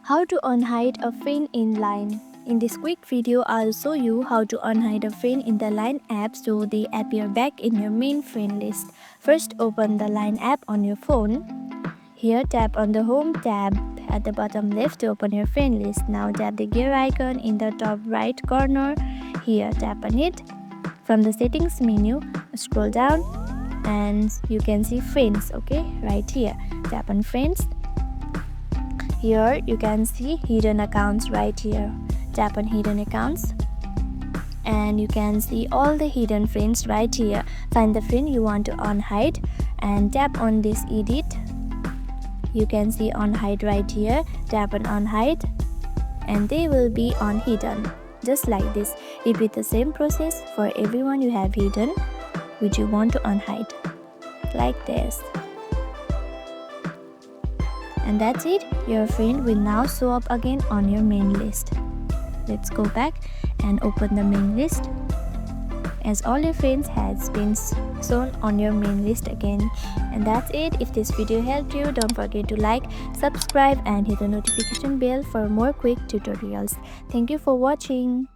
How to unhide a friend in Line. In this quick video, I'll show you how to unhide a friend in the Line app so they appear back in your main friend list. First, open the Line app on your phone. Here, tap on the Home tab at the bottom left to open your friend list. Now tap the gear icon in the top right corner. Here, tap on it. From the settings menu, scroll down and you can see friends, okay, right here. Tap on friends. Here you can see hidden accounts right here. Tap on hidden accounts and you can see all the hidden friends right here. Find the friend you want to unhide and tap on this edit. You can see unhide right here. Tap on unhide and they will be unhidden. Just like this. Repeat the same process for everyone you have hidden which you want to unhide. Like this. And that's it, your friend will now show up again on your main list. Let's go back and open the main list as all your friends has been shown on your main list again. And that's it. If this video helped you, don't forget to like, subscribe and hit the notification bell for more quick tutorials. Thank you for watching.